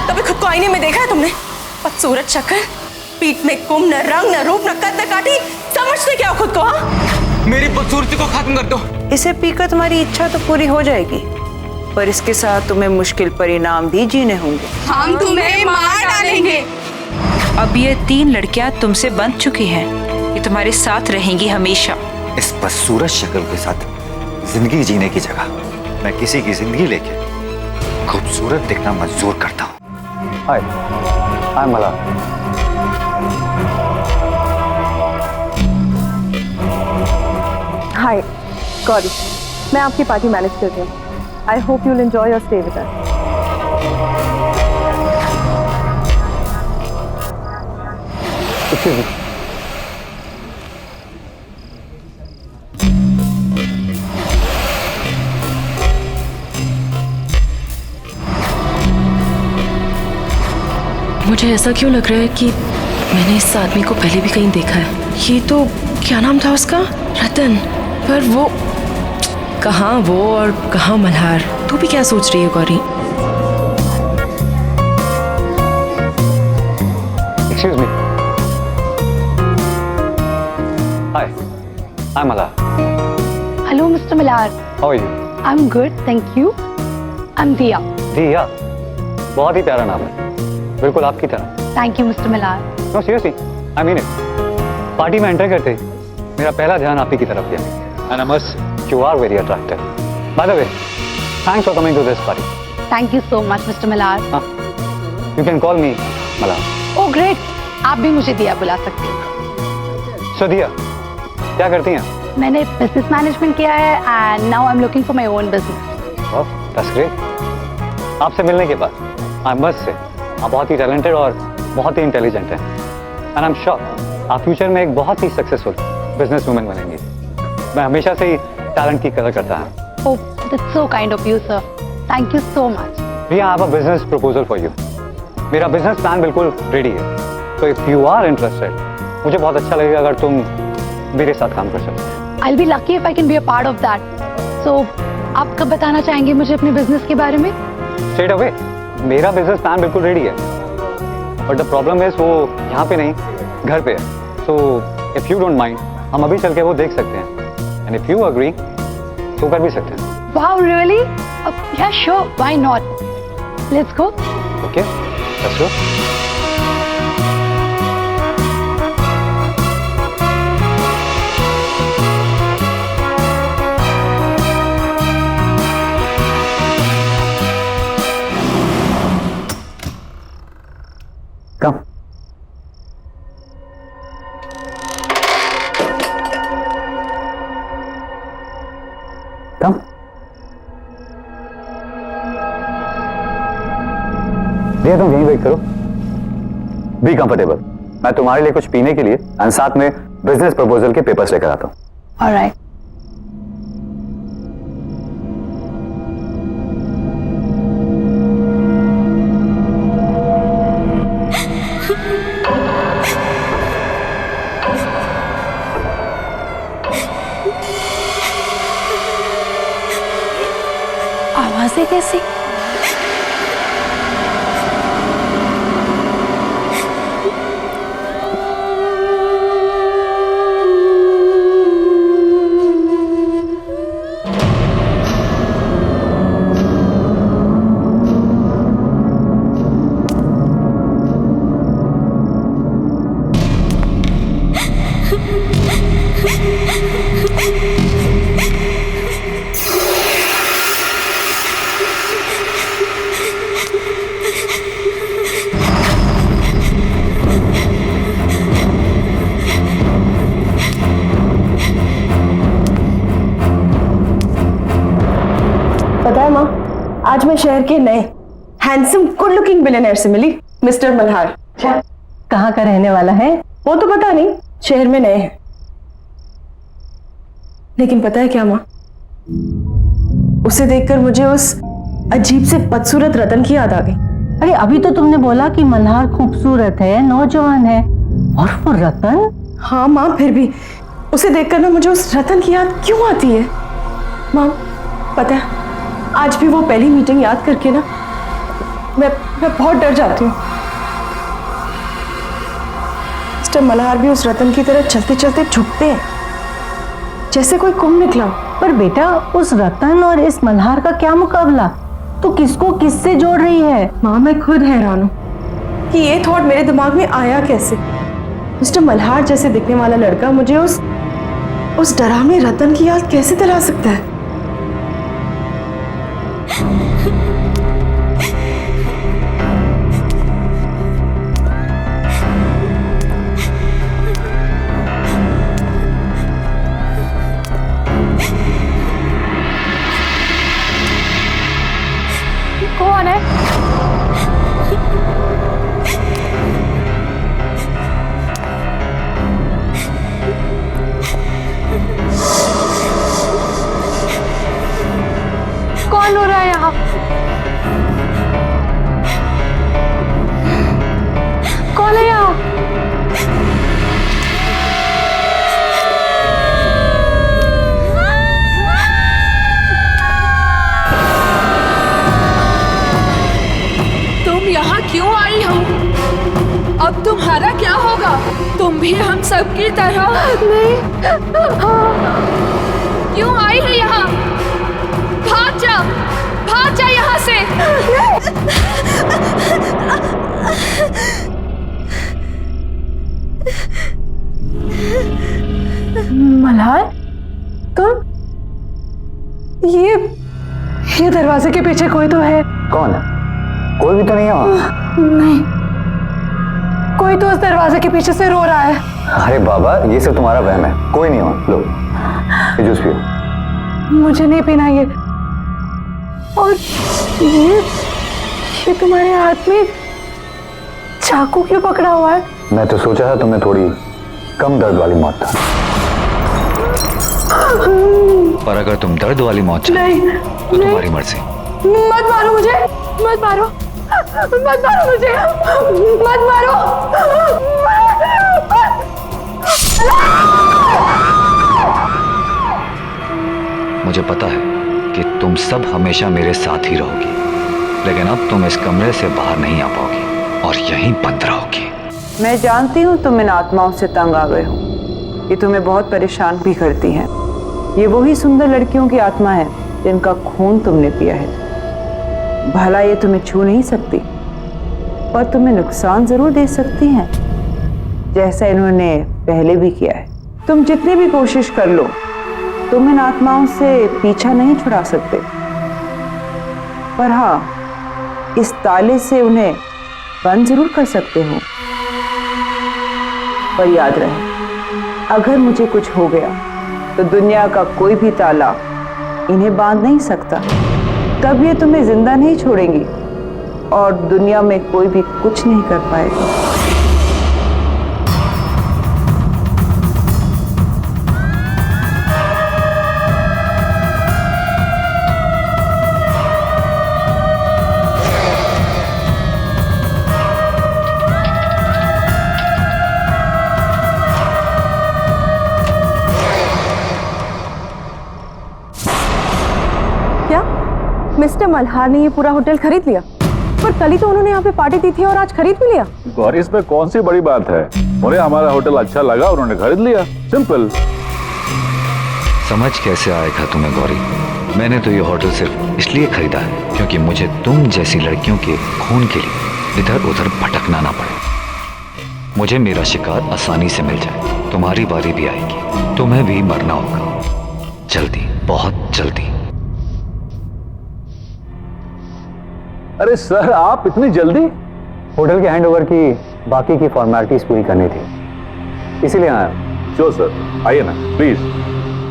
कभी खुद को आईने में देखा है तुमने? बदसूरत शक्ल, पीठ में कुम, न रंग न रूप न कद न काठी, समझते क्या हो खुद को? हाँ, मेरी बदसूरती को खत्म कर दो। इसे पीकर तुम्हारी इच्छा तो पूरी हो जाएगी, पर इसके साथ तुम्हें मुश्किल परिणाम भी जीने होंगे। हम तुम्हें मार डालेंगे। अब ये 3 लड़कियां तुमसे बंध चुकी हैं, ये तुम्हारे साथ रहेंगी हमेशा। इस बदसूरत शक्ल के साथ जिंदगी जीने की जगह मैं किसी की जिंदगी लेके खूबसूरत दिखना मंजूर करता हूँ। हाय, आई एम मल्हार। हाय गौरी, मैं आपकी पार्टी मैनेज कर रही हूँ। I hope you will enjoy your stay with us. मुझे ऐसा क्यों लग रहा है कि मैंने इस आदमी को पहले भी कहीं देखा है। ये तो क्या नाम था उसका? रतन। पर वो कहाँ वो और कहाँ मल्हार? तू भी क्या सोच रही है Gauri? Excuse me. Hi, I'm Mala. Hello, Mr. Millar. How are you? I'm good, thank you. I'm Diya. दिया, बहुत ही प्यारा नाम है, बिल्कुल आपकी तरह। Thank you, Mr. Millar. No, seriously, I mean it. Party में एंटर करते ही मेरा पहला ध्यान आप ही की तरफ गया। And I must, you are very attractive. By the way, thanks for coming to this party. Thank you so much, Mr. Millar. You can call me Mala. Oh, great. आप भी मुझे दिया बुला सकते हैं। So दिया, क्या करती हैं? मैंने बिजनेस मैनेजमेंट किया है and now I'm looking for my own business. Oh, that's great. आपसे मिलने के बाद I must say, आप बहुत ही टैलेंटेड और बहुत ही इंटेलिजेंट हैं। And I'm sure आप फ्यूचर में एक बहुत ही सक्सेसफुल बिजनेस वुमेन बनेंगी। मैं हमेशा से ही टैलेंट की कदर करता हूँ। Oh, that's so kind of you, sir. Thank you so much. Riya, I have a business proposal for you. मेरा बिजनेस प्लान बिल्कुल रेडी है, तो इफ यू आर इंटरेस्टेड, मुझे बहुत अच्छा लगेगा अगर तुम मेरे साथ काम कर सकते। I'll be lucky if I can be a part of that. So, आप कब बताना चाहेंगे मुझे अपने बिजनेस के बारे में? स्ट्रेट अवे, मेरा बिजनेस प्लान बिल्कुल रेडी है, बट द प्रॉब्लम इज वो यहाँ पे नहीं, घर पे है। So if you don't mind, हम अभी चल के वो देख सकते हैं, एंड इफ यू अग्री तो कर भी सकते हैं। Wow, really? Yeah, sure. Why not? Let's go. Okay, let's go. Come. Come. भैया तुम यहीं वेट करो। Be comfortable. मैं तुम्हारे लिए कुछ पीने के लिए और साथ में बिजनेस प्रपोजल के पेपर्स लेकर आता हूँ। All right. आवाजें कैसी? पता है माँ, आज मैं शहर के नए हैंडसम गुड लुकिंग बिलियनर से मिली, मिस्टर मल्हार। अच्छा, कहाँ का रहने वाला है? वो तो पता नहीं, शहर में नए हैं। लेकिन पता है क्या माँ, उसे देखकर मुझे उस अजीब से बदसूरत रतन की याद आ गई। अरे अभी तो तुमने बोला कि मल्हार खूबसूरत है, नौजवान है, और वो रतन? हाँ माँ, फिर भी उसे देखकर ना मुझे उस रतन की याद क्यों आती है? माम, पता है आज भी वो पहली मीटिंग याद करके ना मैं बहुत डर जाती हूँ। मिस्टर मल्हार भी उस रतन की तरह चलते चलते झुकते हैं जैसे कोई कुंभ निकला। पर बेटा उस रतन और इस मल्हार का क्या मुकाबला? तू किसको किससे जोड़ रही है? माँ, मैं खुद हैरान हूँ कि ये थॉट मेरे दिमाग में आया कैसे। मिस्टर मल्हार जैसे दिखने वाला लड़का मुझे उस डरावने रतन की याद कैसे दिला सकता है? कौन है? कौन हो रहा है यहाँ? कौन है यहाँ? तुम यहाँ क्यों आई हो? अब तुम्हारा क्या होगा? तुम भी हम सब की तरह नहीं। क्यों आई है यहाँ? भाग जा यहाँ से। मल्हार, तुम? ये दरवाजे के पीछे कोई तो है। कौन है? कोई भी तो नहीं है वहाँ। नहीं, कोई तो उस दरवाजे के पीछे से रो रहा है। अरे बाबा, ये सब तुम्हारा वहम है, कोई नहीं वहाँ। लो ये जूस पियो। मुझे नहीं पीना ये। और ये तुम्हारे हाथ में चाकू क्यों पकड़ा हुआ है? मैं तो सोचा था तुम्हें थोड़ी कम दर्द वाली मौत था, पर अगर तुम दर्द वाली मौत चाहती तो तुम्हारी मर्जी। मत मारो मुझे, मत मारो, मत मारो मुझे, मत मारो। मुझे पता है कि तुम सब हमेशा मेरे साथ ही रहोगी, लेकिन अब तुम इस कमरे से बाहर नहीं आ पाओगी और यहीं बंद रहोगी। मैं जानती हूँ तुम इन आत्माओं से तंग आ गए हो, ये तुम्हें बहुत परेशान भी करती हैं। ये वही सुंदर लड़कियों की आत्मा है जिनका खून तुमने पिया है। भला ये तुम्हें छू नहीं सकती, पर तुम्हें नुकसान जरूर दे सकती हैं, जैसा इन्होंने पहले भी किया है। तुम जितनी भी कोशिश कर लो, तुम इन आत्माओं से पीछा नहीं छुड़ा सकते, पर हाँ, इस ताले से उन्हें बंद जरूर कर सकते हो। पर याद रहे, अगर मुझे कुछ हो गया तो दुनिया का कोई भी ताला इन्हें बांध नहीं सकता। तब ये तुम्हें जिंदा नहीं छोड़ेंगी और दुनिया में कोई भी कुछ नहीं कर पाएगा। मिस्टर मल्हार ने ये पूरा होटल खरीद लिया, पर कल ही तो उन्होंने यहाँ पे पार्टी दी थी और आज खरीद भी लिया। गौरी, इसमें कौन सी बड़ी बात है? उन्हें हमारा होटल अच्छा लगा, उन्होंने खरीद लिया, सिंपल। समझ कैसे आएगा तुम्हें गौरी? मैंने तो ये होटल सिर्फ इसलिए खरीदा है क्योंकि मुझे तुम जैसी लड़कियों के खून के लिए इधर उधर भटकना ना पड़े। मुझे मेरा शिकार आसानी से मिल जाए। तुम्हारी बारी भी आएगी, तुम्हें भी मरना होगा, जल्दी, बहुत जल्दी। अरे सर, आप इतनी जल्दी? होटल के हैंडओवर की बाकी की फॉर्मेलिटीज पूरी करनी थी, इसीलिए आया। श्योर सर, आइए ना प्लीज।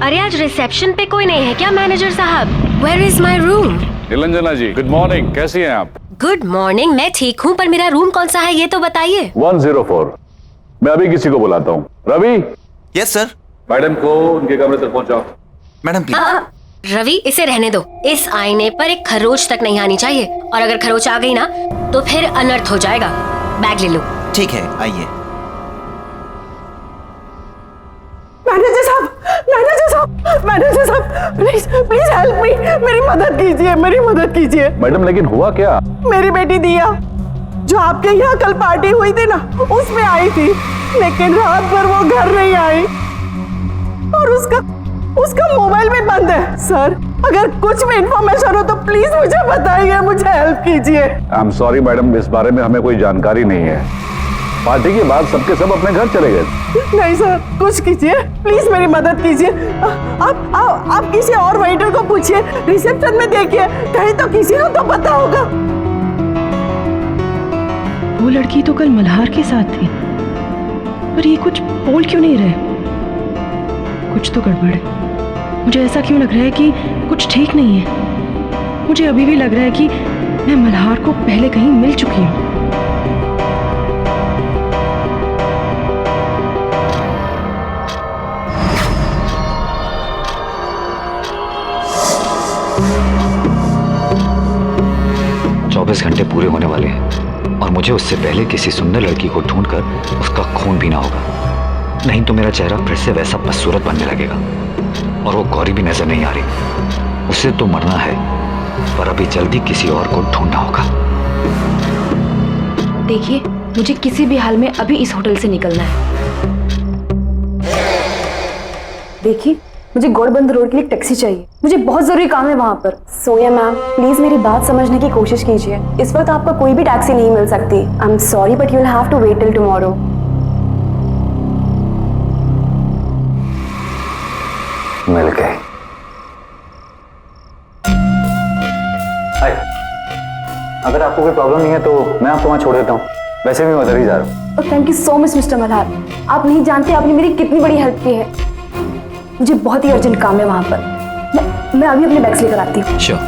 अरे आज रिसेप्शन पे कोई नहीं है क्या मैनेजर साहब? Where is my room? Niranjana ji, good morning, कैसी हैं आप? गुड मॉर्निंग, मैं ठीक हूँ, पर मेरा रूम कौन सा है ये तो बताइए। 104। मैं अभी किसी को बुलाता हूँ। रवि। Yes sir. मैडम को उनके कमरे तक पहुंचाओ। Madam please. रवि, इसे रहने दो। इस आईने पर एक खरोच तक नहीं आनी चाहिए, और अगर खरोच आ गई ना तो फिर अनर्थ हो जाएगा। बैग ले लो। ठीक है, आइए। मैनेजर साहब, मैनेजर साहब, मैनेजर साहब, प्लीज प्लीज हेल्प मी, मेरी मदद कीजिए, मेरी मदद कीजिए। मैडम लेकिन हुआ क्या? मेरी बेटी दिया जो आपके यहाँ कल पार्टी हुई थी ना, उसमें आई थी, लेकिन रात भर वो घर नहीं आई और उसका मोबाइल भी बंद है। सर, अगर कुछ भी इंफॉर्मेशन हो तो प्लीज मुझे बताइए, मुझे हेल्प कीजिए। आई एम सॉरी मैडम, इस बारे में हमें कोई जानकारी नहीं है। पार्टी के बाद सबके सब अपने घर चले गए। नहीं सर, कुछ कीजिए, प्लीज मेरी मदद कीजिए। आप किसी और वेटर को पूछिए, रिसेप्शन में देखिए, कहीं तो किसी को तो पता होगा। वो लड़की तो कल मल्हार के साथ थी, पर ये कुछ बोल क्यों नहीं रहे? कुछ तो गड़बड़ है। मुझे ऐसा क्यों लग रहा है कि कुछ ठीक नहीं है। मुझे अभी भी लग रहा है कि मैं मल्हार को पहले कहीं मिल चुकी हूँ। घंटे पूरे होने वाले हैं और मुझे उससे पहले किसी सुंदर लड़की को ढूंढकर उसका खून पीना होगा, नहीं तो मेरा चेहरा फिर से वैसा बदसूरत बनने लगेगा। और वो गौरी भी नजर नहीं आ रही। उसे तो मरना है, पर अभी जल्दी किसी और को ढूंढना होगा। देखिए, मुझे किसी भी हाल में अभी इस होटल से निकलना है। देखिए, मुझे गौड़बंद रोड के लिए टैक्सी चाहिए, मुझे बहुत जरूरी काम है वहाँ पर। सोया मैम, प्लीज मेरी बात समझने की कोशिश कीजिए। इस वक्त आपको कोई भी टैक्सी नहीं मिल सकती। I am sorry but you will have to wait till tomorrow. मिल गए। अगर आपको कोई प्रॉब्लम नहीं है तो मैं आपको वहाँ छोड़ देता हूँ, वैसे भी मैं उधर ही जा रहा हूँ। Thank you so much mister Malhar, आप नहीं जानते आपने मेरी कितनी बड़ी हेल्प की है। मुझे बहुत ही अर्जेंट काम है वहां पर। मैं अभी अपने बैग्स लेकर आती हूँ। श्योर।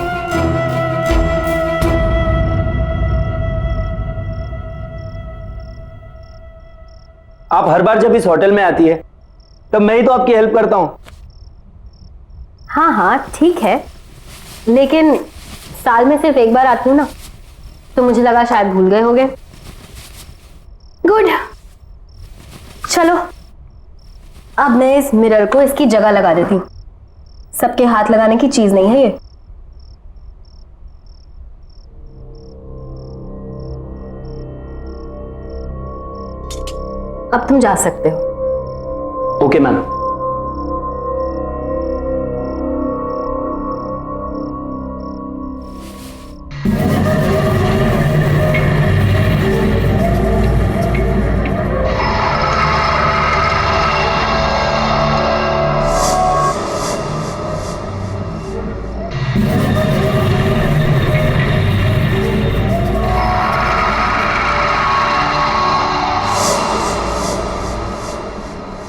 आप हर बार जब इस होटल में आती है तब मैं ही तो आपकी हेल्प करता हूँ। हाँ हाँ ठीक है, लेकिन साल में सिर्फ एक बार आती हूँ ना, तो मुझे लगा शायद भूल गए होंगे। गुड, चलो अब मैं इस मिरर को इसकी जगह लगा देती हूँ। सबके हाथ लगाने की चीज नहीं है ये। अब तुम जा सकते हो। Okay ma'am.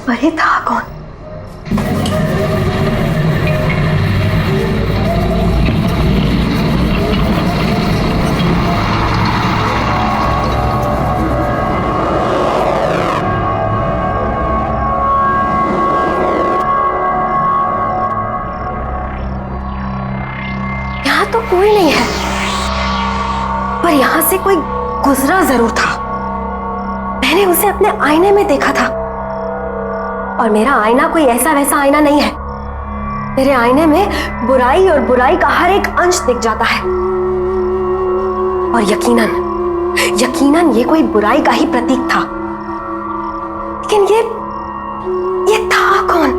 अरे था कौन? यहां तो कोई नहीं है, पर यहां से कोई गुजरा जरूर था। मैंने उसे अपने आईने में देखा था, और मेरा आईना कोई ऐसा वैसा आईना नहीं है। मेरे आईने में बुराई और बुराई का हर एक अंश दिख जाता है, और यकीनन ये कोई बुराई का ही प्रतीक था। लेकिन ये था कौन,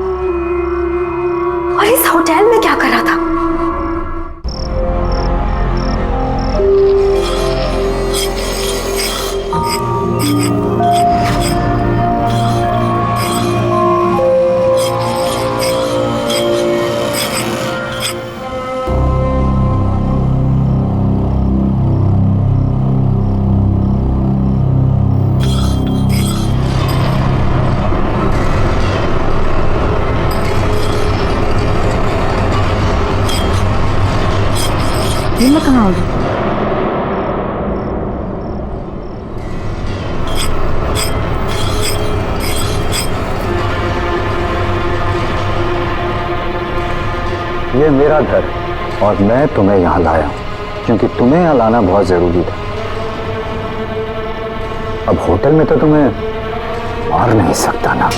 और इस होटल में क्या कर रहा था? ये मैं कहाँ आ गई? ये मेरा घर और मैं तुम्हें यहाँ लाया हूँ क्योंकि तुम्हें यहाँ लाना बहुत जरूरी था। अब होटल में तो तुम्हें मार नहीं सकता ना।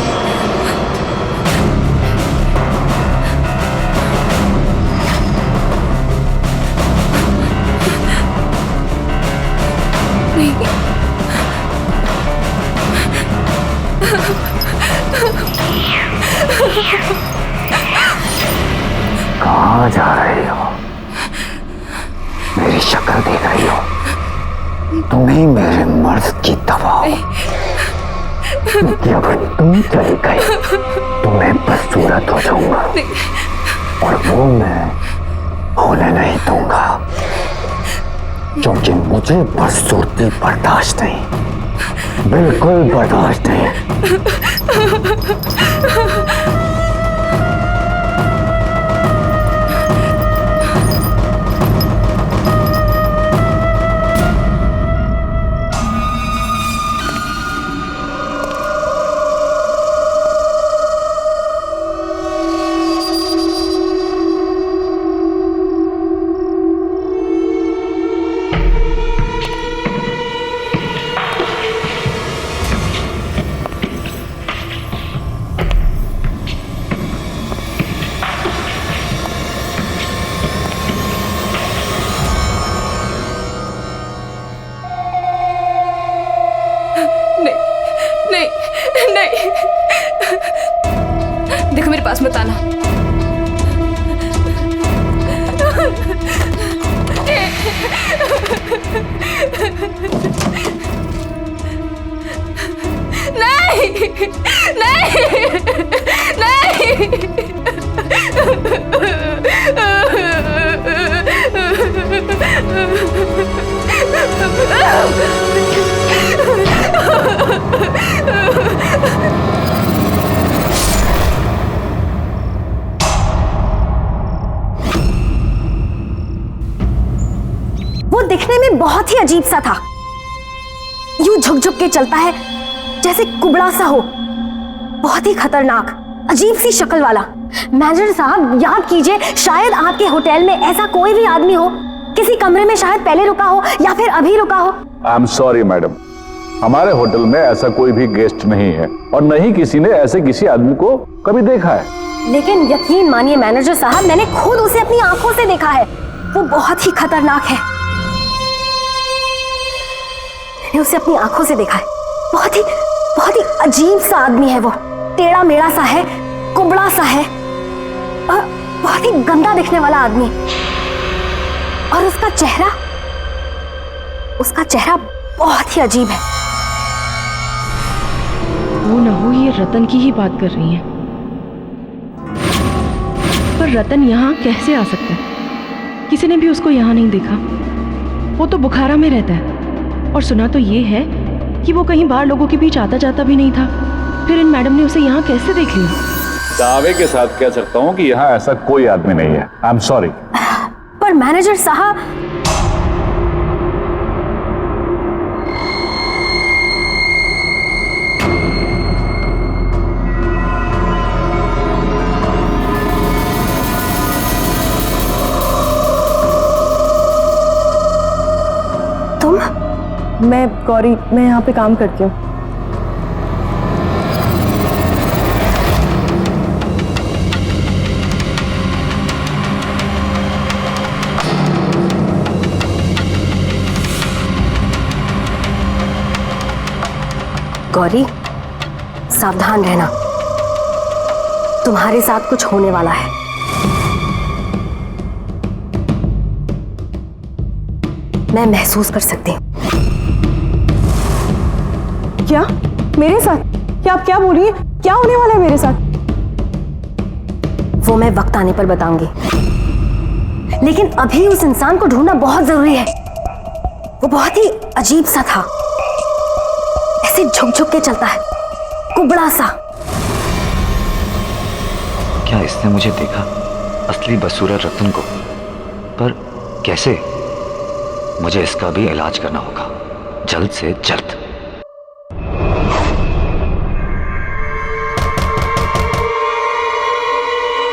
कहाँ जा रही हो? मेरी शक्ल देख रही हो? तुम्हें मेरे मर्ज की दवा हो। जब तुम चली गई तो मैं बदसूरत हो जाऊंगा और वो मैं होने नहीं दूंगा, क्योंकि मुझे बदसूरती बर्दाश्त नहीं, बिल्कुल बर्दाश्त नहीं। देखो मेरे पास मत आना। नहीं नहीं वो दिखने में बहुत ही अजीब सा था, यूं झुक झुक के चलता है जैसे कुबड़ा सा हो, बहुत ही खतरनाक अजीब सी शक्ल वाला। मैनेजर साहब याद कीजिए, शायद आपके होटल में ऐसा कोई भी आदमी हो, किसी कमरे में शायद पहले रुका हो या फिर अभी रुका हो। आई एम सॉरी मैडम, हमारे होटल में ऐसा कोई भी गेस्ट नहीं है और न ही किसी ने ऐसे किसी आदमी को कभी देखा है। लेकिन यकीन मानिए मैनेजर साहब, मैंने खुद उसे अपनी आंखों से देखा है, वो बहुत ही खतरनाक है। मैंने उसे अपनी आंखों से देखा है, बहुत ही अजीब सा आदमी है वो, टेढ़ा मेढ़ा सा है, कुबड़ा सा है और बहुत ही गंदा दिखने वाला आदमी। और उसका चेहरा बहुत ही अजीब है। वो न हो ये रतन की ही बात कर रही हैं। पर रतन यहाँ कैसे आ सकता है? किसी ने भी उसको यहाँ नहीं देखा। वो तो बुखारा में रहता है और सुना तो ये है कि वो कहीं बाहर लोगों के बीच आता जाता भी नहीं था। फिर इन मैडम ने उसे यहाँ कैसे देख लिया? दावे के साथ कह सकता हूँ कि यहाँ ऐसा कोई आदमी नहीं है। आई एम सॉरी। पर मैनेजर साहब, मैं गौरी, मैं यहाँ पे काम करती हूँ। गौरी सावधान रहना, तुम्हारे साथ कुछ होने वाला है। मैं महसूस कर सकती हूँ। क्या मेरे साथ? क्या आप क्या बोल रही हैं? क्या होने वाला है मेरे साथ? वो मैं वक्त आने पर बताऊंगी, लेकिन अभी उस इंसान को ढूंढना बहुत जरूरी है। वो बहुत ही अजीब सा था, ऐसे झुक झुक के चलता है, कुबड़ा सा। क्या इसने मुझे देखा, असली बदसूरत रतन को? पर कैसे? मुझे इसका भी इलाज करना होगा, जल्द से जल्द।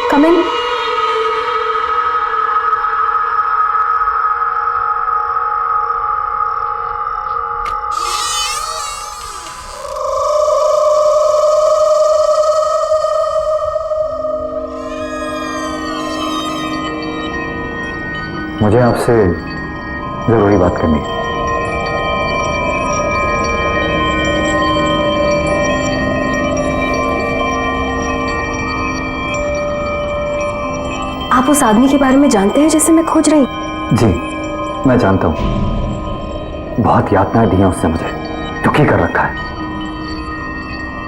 Come in. मुझे आपसे जरूरी बात करनी है। आप उस आदमी के बारे में जानते हैं जिसे मैं खोज रही हूँ? जी मैं जानता हूँ, बहुत यातनाएं दी हैं उसने मुझे, दुखी कर रखा है।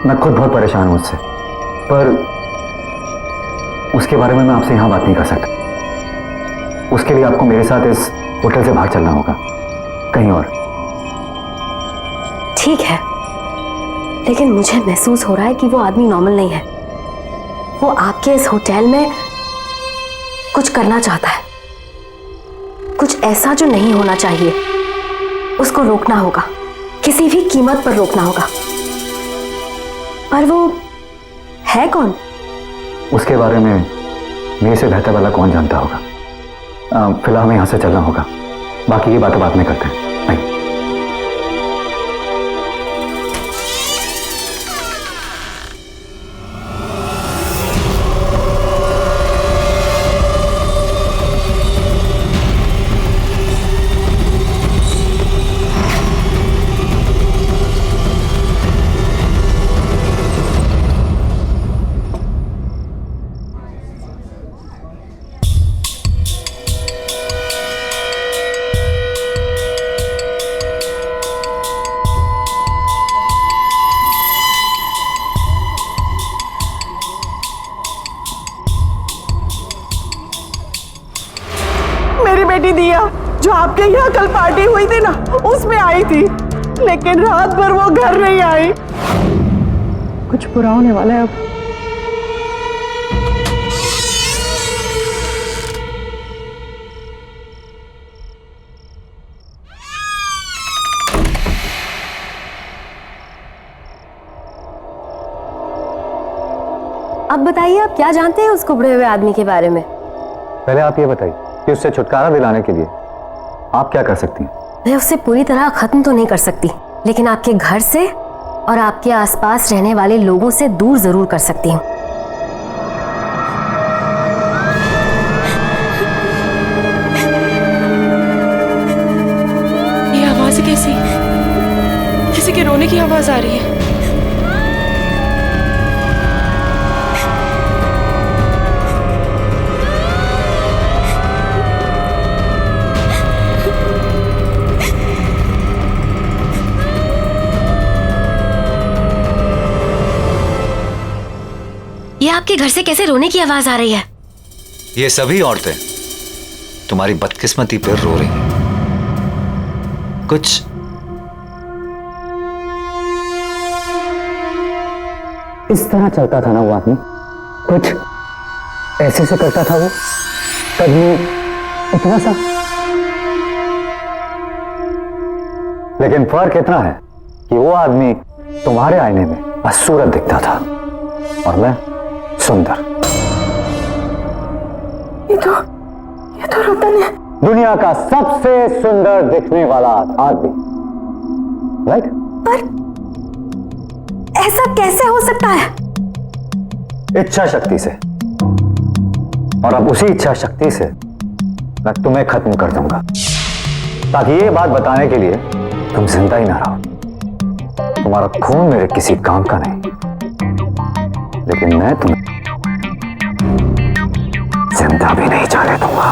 मैं खुद बहुत परेशान हूं उससे, पर उसके बारे में मैं आपसे यहां बात नहीं कर सकता। उसके लिए आपको मेरे साथ इस होटल से बाहर चलना होगा, कहीं और। ठीक है, लेकिन मुझे महसूस हो रहा है कि वो आदमी नॉर्मल नहीं है। वो आपके इस होटल में कुछ करना चाहता है, कुछ ऐसा जो नहीं होना चाहिए। उसको रोकना होगा, किसी भी कीमत पर रोकना होगा। पर वो है कौन? उसके बारे में मेरे से बेहतर वाला कौन जानता होगा। फिलहाल हमें यहां से चलना होगा, बाकी की बातें बाद में करते हैं। नहीं। मेरी बेटी दिया जो आपके यहाँ कल पार्टी हुई थी ना, उसमें आई थी, लेकिन रात भर वो घर नहीं आई। कुछ बुरा होने वाला है अब। अब बताइए, आप क्या जानते हैं उस कुबड़े हुए आदमी के बारे में? पहले आप ये बताइए कि उससे छुटकारा दिलाने के लिए आप क्या कर सकती हैं? मैं उसे पूरी तरह खत्म तो नहीं कर सकती, लेकिन आपके घर से और आपके आसपास रहने वाले लोगों से दूर जरूर कर सकती हूँ। ये आवाज कैसी? किसी के रोने की आवाज आ रही है। ये आपके घर से कैसे रोने की आवाज आ रही है? ये सभी औरतें तुम्हारी बदकिस्मती पर रो रही हैं। कुछ इस तरह चलता था ना वो आदमी, कुछ ऐसे से करता था वो, कभी इतना सा। लेकिन फर्क इतना है कि वो आदमी तुम्हारे आईने में बदसूरत दिखता था और मैं सुंदर। ये तो रतन है, दुनिया का सबसे सुंदर दिखने वाला आदमी, राइट? पर ऐसा कैसे हो सकता है? इच्छा शक्ति से। और अब उसी इच्छा शक्ति से मैं तुम्हें खत्म कर दूंगा, ताकि ये बात बताने के लिए तुम जिंदा ही ना रहो। तुम्हारा खून मेरे किसी काम का नहीं, लेकिन मैं तुम्हें जिंदा भी नहीं जाने दूंगा।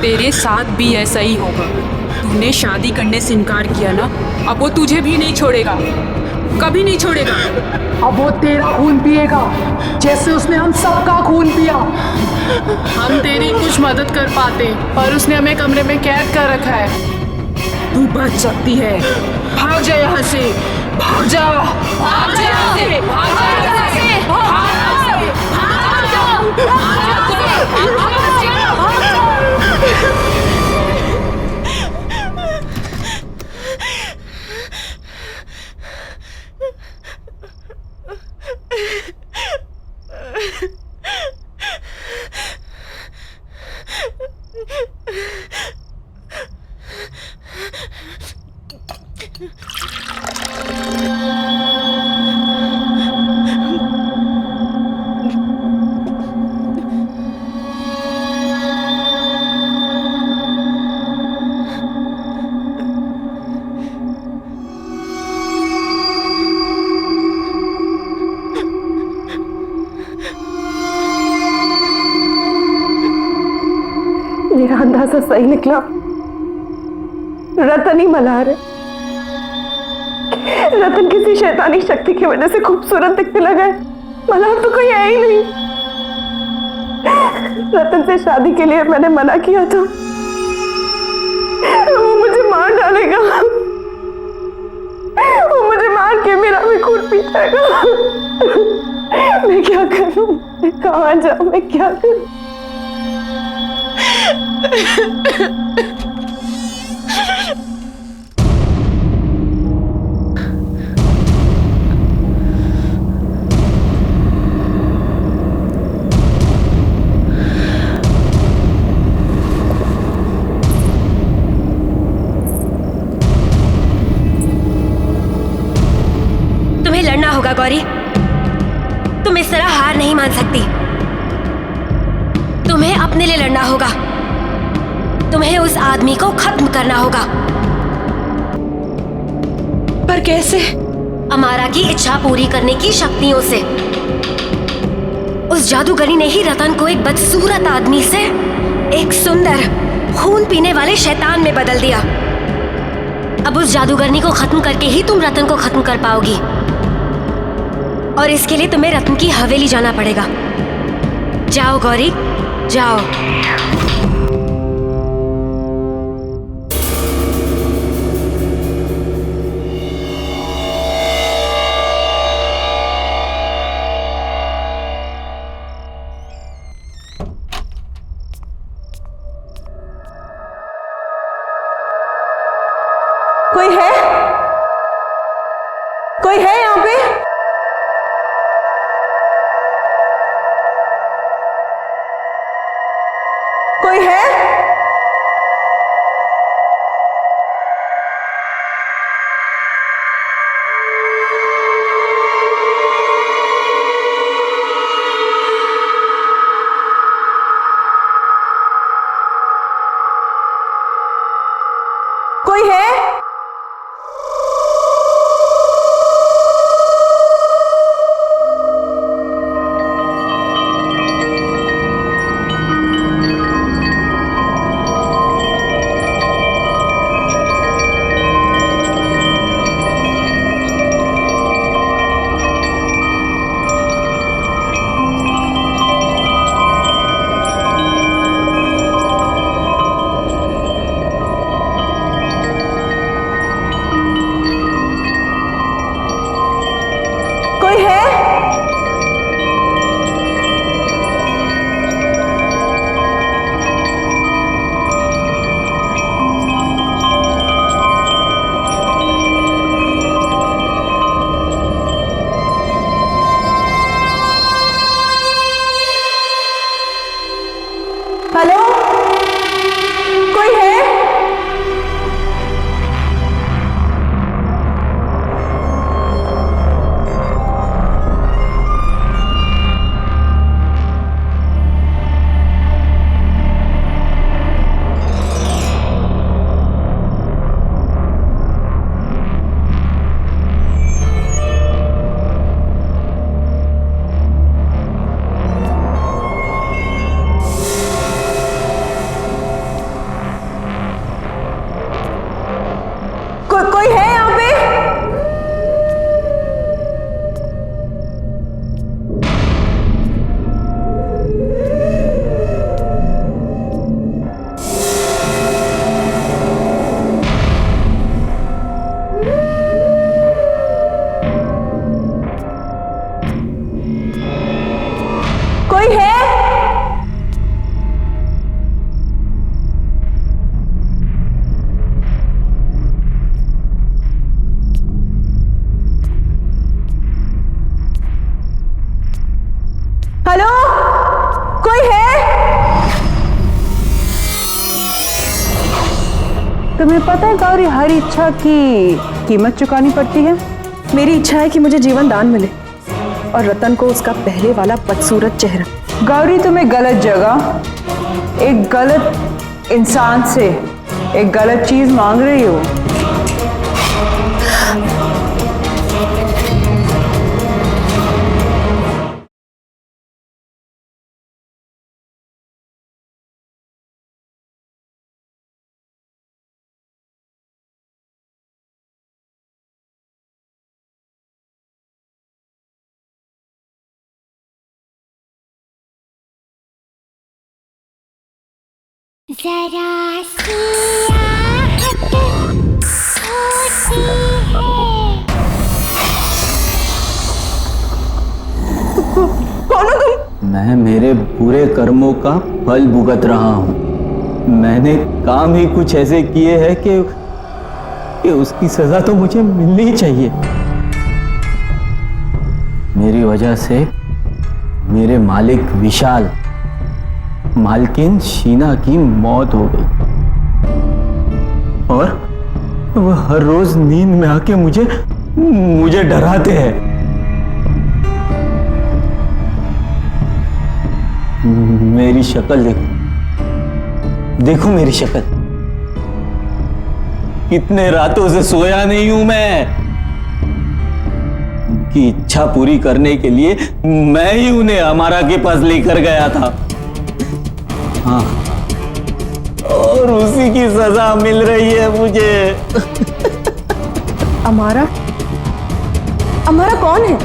तेरे साथ भी ऐसा ही होगा। तूने शादी करने से इनकार किया ना, अब वो तुझे भी नहीं छोड़ेगा, कभी नहीं छोड़ेगा। अब वो तेरा खून पिएगा जैसे उसने हम सबका खून पिया। हम तेरी कुछ मदद कर पाते, पर उसने हमें कमरे में कैद कर रखा है। तू बच सकती है, भाग जा यहाँ से, भाग जा, भाग जा यहाँ से, भाग जा यहाँ से, भाग जा, भाग जा, भाग जा, भाग जा। मेरा अंदाजा सही निकला, रतन ही मल्हार है। रतन किसी शैतानी शक्ति की वजह से खूबसूरत दिखने लगा है, मल्हार तो कोई है ही नहीं। रतन से शादी के लिए मैंने मना किया था, वो मुझे मार डालेगा, वो मुझे मार के मेरा भी खून पी जाएगा। मैं क्या करूं, मैं कहां जाऊं, मैं क्या करूं? तुम्हें लड़ना होगा गौरी, तुम इस तरह हार नहीं मान सकती। तुम्हें अपने लिए लड़ना होगा, तुम्हें उस आदमी को खत्म करना होगा। पर कैसे? अमारा की इच्छा पूरी करने की शक्तियों से। उस जादूगरी ने ही रतन को एक बदसूरत आदमी से एक सुंदर खून पीने वाले शैतान में बदल दिया। अब उस जादूगरनी को खत्म करके ही तुम रतन को खत्म कर पाओगी, और इसके लिए तुम्हें रतन की हवेली जाना पड़ेगा। जाओ गौरी, जाओ। कोई है? कोई है यहाँ पे? कोई है? कोई है? तुम्हें पता है गौरी, हर इच्छा की कीमत चुकानी पड़ती है। मेरी इच्छा है कि मुझे जीवन दान मिले और रतन को उसका पहले वाला बदसूरत चेहरा। गौरी, तुम्हें गलत जगह, एक गलत इंसान से एक गलत चीज मांग रही हो। जरा सी आहट होती है। कौन हो तुम? मैं मेरे बुरे कर्मों का फल भुगत रहा हूँ। मैंने काम ही कुछ ऐसे किए हैं कि उसकी सजा तो मुझे मिलनी ही चाहिए। मेरी वजह से मेरे मालिक विशाल, मालकिन शीना की मौत हो गई और वह हर रोज नींद में आके मुझे डराते हैं। मेरी शक्ल देखो मेरी शक्ल। कितने रातों से सोया नहीं हूं मैं। उनकी इच्छा पूरी करने के लिए मैं ही उन्हें अमारा के पास लेकर गया था। हाँ, और उसी की सजा मिल रही है मुझे। अमारा? अमारा कौन है?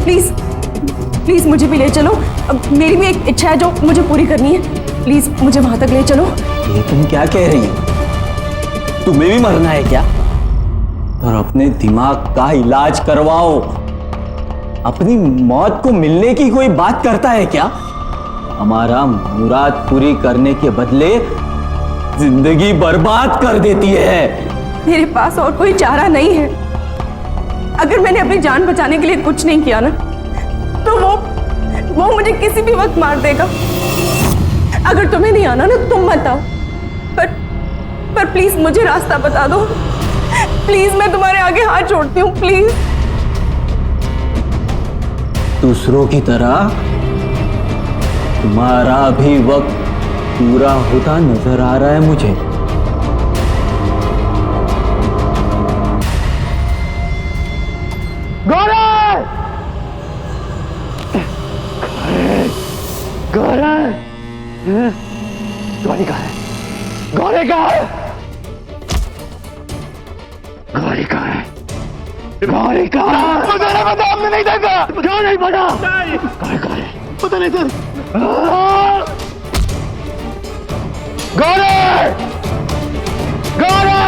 प्लीज प्लीज मुझे भी ले चलो। अब मेरी भी एक इच्छा है जो मुझे पूरी करनी है। प्लीज मुझे वहां तक ले चलो। ये तुम क्या कह रही हो? तुम्हें भी मरना है क्या? और अपने दिमाग का इलाज करवाओ। अपनी मौत को मिलने की कोई बात करता है क्या? हमारा मुराद पूरी करने के बदले जिंदगी बर्बाद कर देती है। मेरे पास और कोई चारा नहीं है। अगर मैंने अपनी जान बचाने के लिए कुछ नहीं किया ना, तो वो मुझे किसी भी वक्त मार देगा। अगर तुम्हें नहीं आना ना, तुम मत आओ। पर प्लीज मुझे रास्ता बता दो। प्लीज, मैं तुम्हारे आगे हाथ जोड़ती हूँ, प्लीज। दूसरों की तरह तुम्हारा भी वक्त पूरा होता नजर आ रहा है मुझे। गौरव! गौरव! गौरी कहाँ है? गौरी कहाँ है? गौरी कहाँ है? गौरी कहाँ है? मुझे नहीं पता, हमने नहीं देखा। क्यों नहीं पता? गौरी कहाँ है? पता नहीं सर। गौरी! गौरी!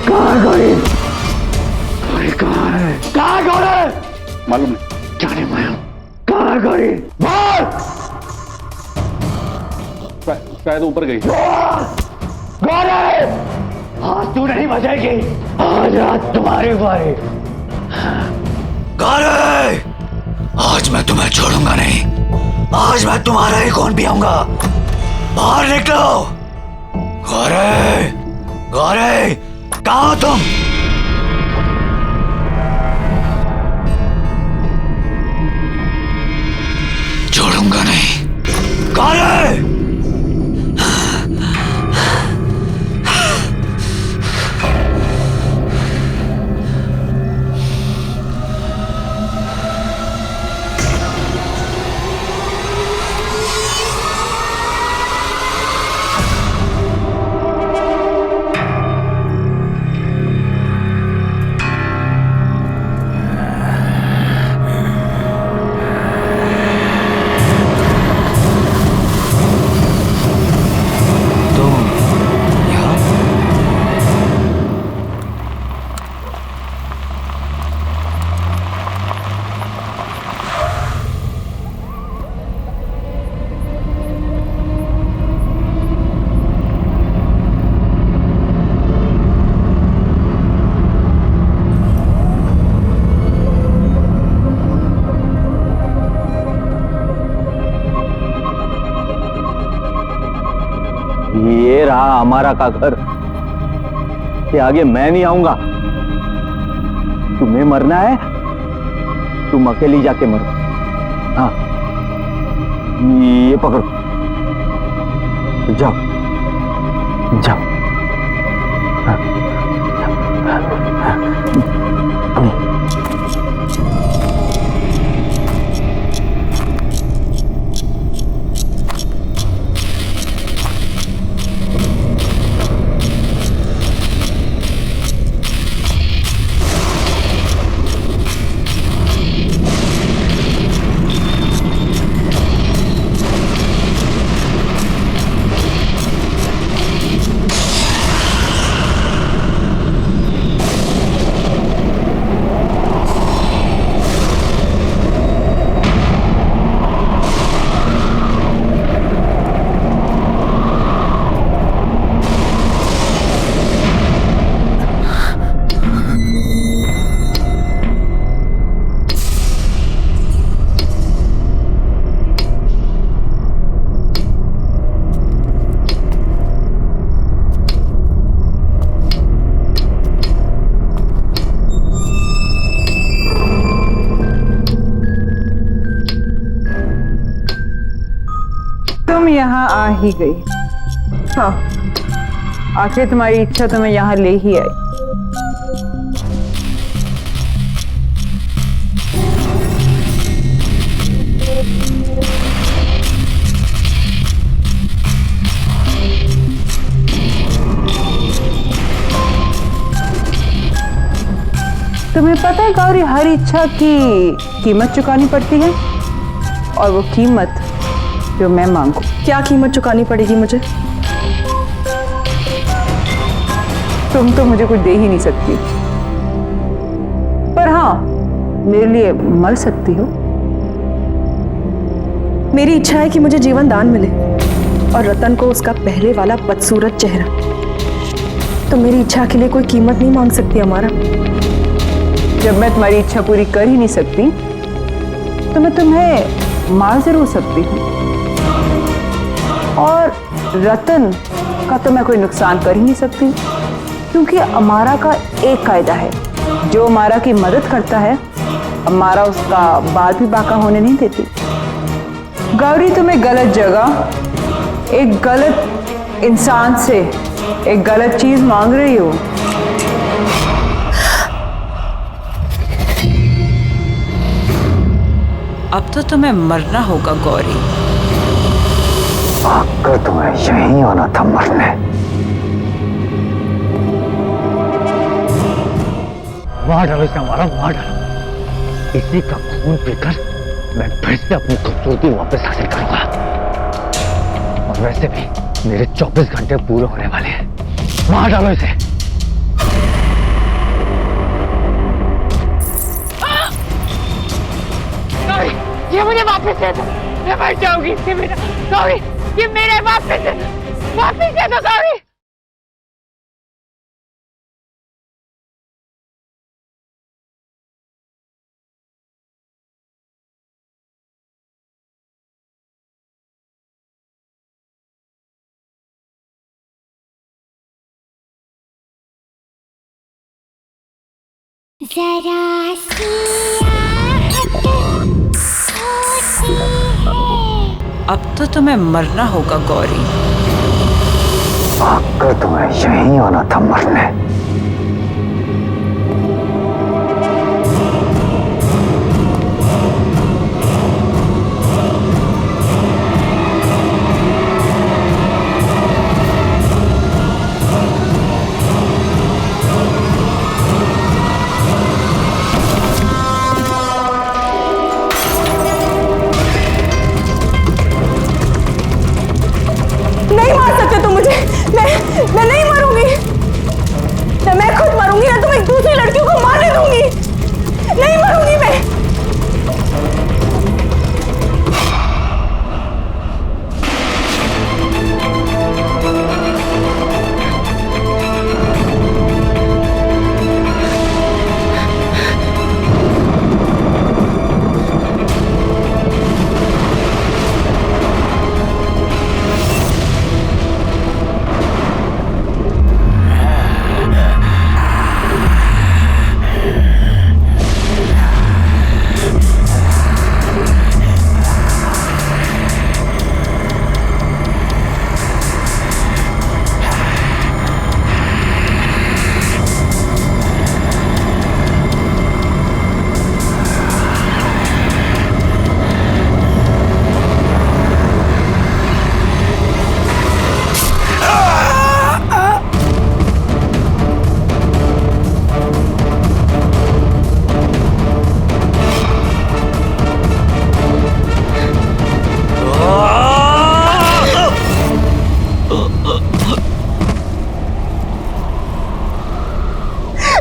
कहाँ गौरी? गौरी कहाँ है? कहाँ गौरी? मालूम नहीं, जाने माया। कहाँ गौरी? बोल! शायद ऊपर गई। गौरी! आज तू नहीं बचेगी। आज रात तुम्हारी बारी। गौरी! आज मैं तुम्हें छोड़ूंगा नहीं। आज मैं तुम्हारा ही खून पियूंगा। बाहर निकलो। गौरी! गौरी! कहाँ हो तुम? छोड़ूंगा नहीं। गौरी! हमारा का घर के आगे मैं नहीं आऊंगा। तुम्हें मरना है, तुम अकेली जाके मरो। हाँ, ये पकड़ो, जाओ जाओ। हाँ, तुम यहाँ आ ही गई। हाँ, आखिर तुम्हारी इच्छा तुम्हें यहाँ ले ही आई। तुम्हें पता है गौरी, हर इच्छा की कीमत चुकानी पड़ती है, और वो कीमत जो मैं मांगू। क्या कीमत चुकानी पड़ेगी मुझे? तुम तो मुझे कुछ दे ही नहीं सकती, पर हाँ, मेरे लिए मर सकती हो। मेरी इच्छा है कि मुझे जीवन दान मिले और रतन को उसका पहले वाला बदसूरत चेहरा। तो मेरी इच्छा के लिए कोई कीमत नहीं मांग सकती हमारा। जब मैं तुम्हारी इच्छा पूरी कर ही नहीं सकती, तो मैं तुम्हें मार जरूर सकती हूँ, और रतन का तो मैं कोई नुकसान कर ही नहीं सकती, क्योंकि अमारा का एक कायदा है, जो अमारा की मदद करता है, अमारा उसका बाल भी बाका होने नहीं देती। गौरी, तुम्हें गलत जगह एक गलत इंसान से एक गलत चीज मांग रही हो। अब तो तुम्हें मरना होगा गौरी। आकर तुम्हें यहीं आना था मरने। मार डालो इसे, हमारा मार डालो। इसी का खून पीकर मैं फिर से अपनी खूबसूरती वापस हासिल करूंगा। और वैसे भी मेरे 24 घंटे पूरे होने वाले हैं। मार डालो इसे। ये मुझे वापस दे दो, मैं मर जाऊंगी इससे बिना। गौरी, ये मेरे वापस दे दो गौरी। जरा सी अब तो तुम्हें मरना होगा गौरी। आकर तुम्हें यहीं आना था मरने। नहीं मार सकते तुम मुझे। मैं नहीं मरूंगी।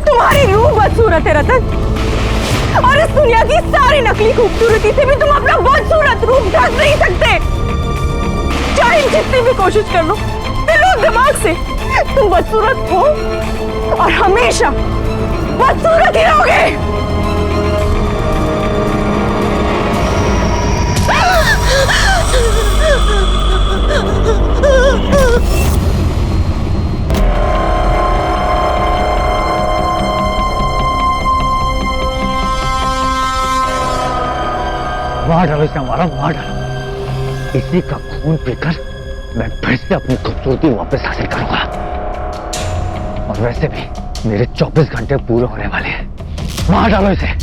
तुम्हारी रूह बदसूरत है रतन, और इस दुनिया की सारी नकली खूबसूरती से भी तुम अपना बदसूरत रूप ढक नहीं सकते। चाहे जितनी भी कोशिश कर लो, दिलो दिमाग से तुम बदसूरत हो और हमेशा बदसूरत ही रहोगे। मार डालो इसे, हमारा मार डालो। इसी का खून पीकर मैं फिर से अपनी खूबसूरती वापस हासिल करूंगा। और वैसे भी मेरे 24 घंटे पूरे होने वाले हैं। मार डालो इसे।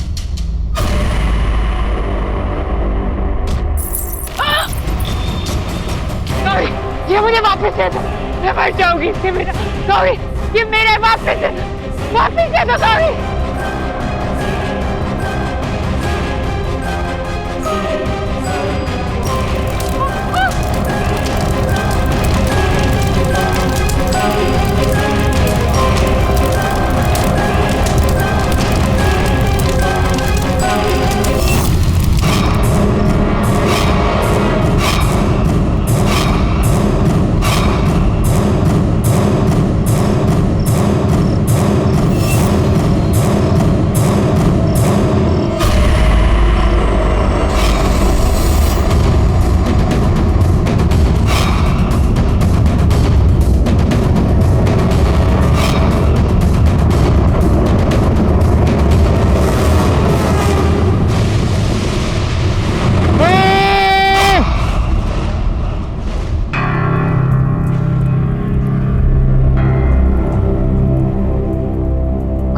ये मुझे वापस दे दो, मैं मर जाऊंगी इससे बिना। गौरी, ये मेरे वापस दे दो गौरी।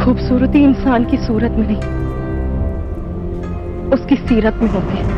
खूबसूरती इंसान की सूरत में नहीं, उसकी सीरत में होती है।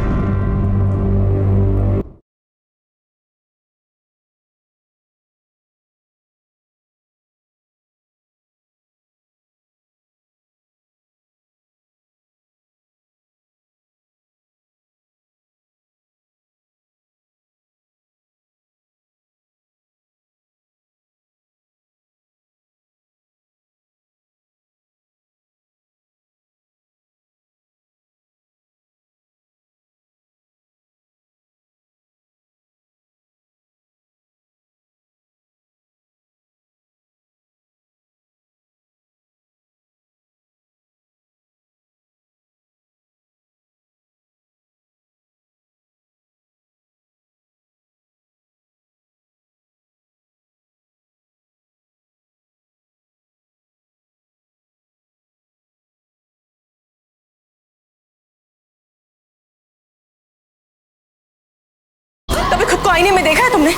कभी खुद को आईने में देखा है तुमने?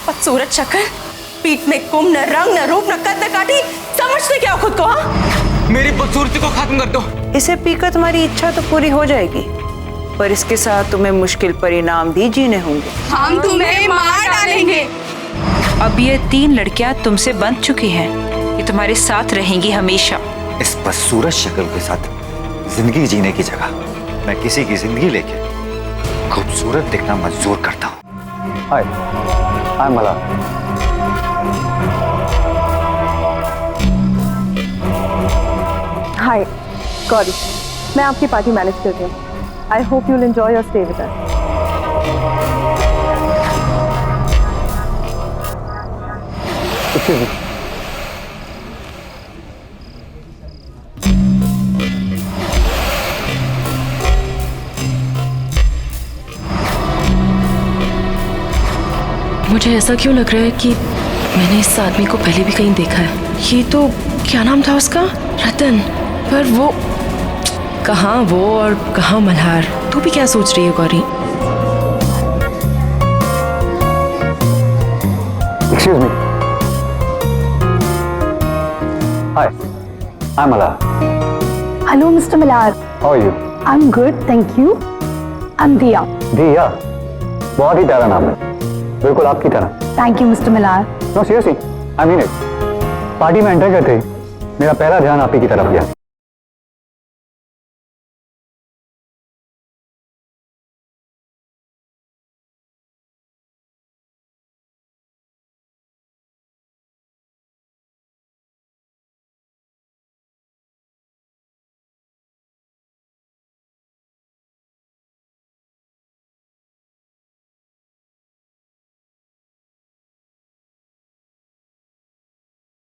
बदसूरत शक्ल, पीठ में कुम, न रंग, न रूप, न कद, न काठी। समझते क्या हो खुद को? हाँ, मेरी बदसूरती को खत्म कर दो। इसे पीकर तुम्हारी इच्छा तो पूरी हो जाएगी, पर इसके साथ तुम्हें मुश्किल परिणाम भी जीने होंगे। हम तुम्हें मार डालेंगे। अब ये 3 लड़कियां तुमसे बंध चुकी हैं। ये तुम्हारे साथ रहेंगी हमेशा। इस बदसूरत शक्ल के साथ जिंदगी जीने की जगह मैं किसी की जिंदगी लेके खूबसूरत दिखना मंजूर करता हूँ। हाय, आई एम मल्हार। हाय गौरी, मैं आपकी पार्टी मैनेज कर रही हूँ। I hope you will enjoy your stay with us. मुझे ऐसा क्यों लग रहा है कि मैंने इस आदमी को पहले भी कहीं देखा है। ये तो क्या नाम था उसका? रतन। पर वो कहाँ वो और कहाँ मल्हार? तू भी क्या सोच रही है Gauri? Excuse me. Hi, I'm Mala. Hello, Mr. Millar. How are you? I'm good, thank you. I'm Diya. दिया, बहुत ही प्यारा नाम है, बिल्कुल आपकी तरह। Thank you, Mr. Millar. No, seriously, I mean it. Party में एंटर करते ही मेरा पहला ध्यान आप ही की तरफ गया।